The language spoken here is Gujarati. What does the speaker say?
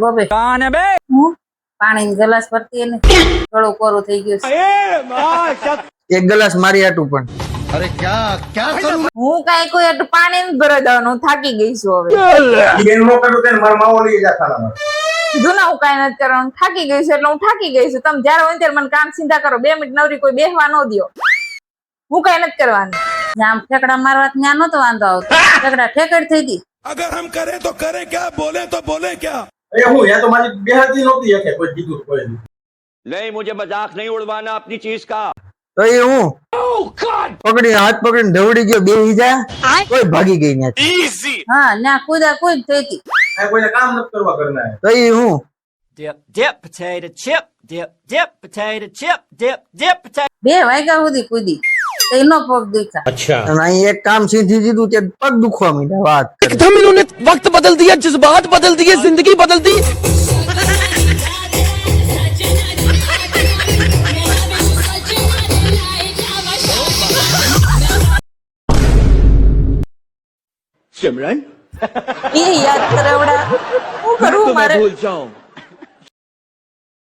ગોબે कौन है बे? હું પાણી ગ્લાસ ભરતી ને થોડું કોરું થઈ ગયું છે. એક ગ્લાસ મારી આટું પણ હું કઈ કોઈ એટલું પાણી નથી ભરવા દેવાનું. હું થાકી ગઈ છું હવે. જૂના હું કઈ નથી કરવાનું. થાકી ગઈ છું એટલે હું થાકી ગઈ છું. તમે જયારે હોય ત્યારે મને કામ સીધા કરો. 2 મિનિટ નવરી કોઈ બેસવા ન દ્યો. હું કઈ નથી કરવાની. જ્યાં ઠેકડા મારવા ત્યાં નતો વાંધો આવતો. ઠેકડા ઠેકડ થઈ હતી. अगर हम करें तो करें क्या, बोले तो बोले क्या। नहीं, मुझे मजाक नहीं उड़वाना अपनी चीज का। તો એ હું પકડી હાથ પકડીને દৌડી ગયો બેહી જા કોઈ ભાગી ગઈ નથી. હા ના કુદા કુદ થઈ હતી. તો એ હું Dip, dip, potato chip. Dip, dip, potato chip. Dip, dip, potato. 2 વાગ્યા સુધી કુદી એનો પગ દુખા. અને અહીં એક કામ સીધી દીધું તે પગ દુખવા માંડ્યા. વાત કરે. एकदम इन्होंने वक्त बदल दिया, जज्बात बदल दिए, जिंदगी बदल दी। सिमरन એ યાદ કરાવડા હું કરું મારે भूल जाऊं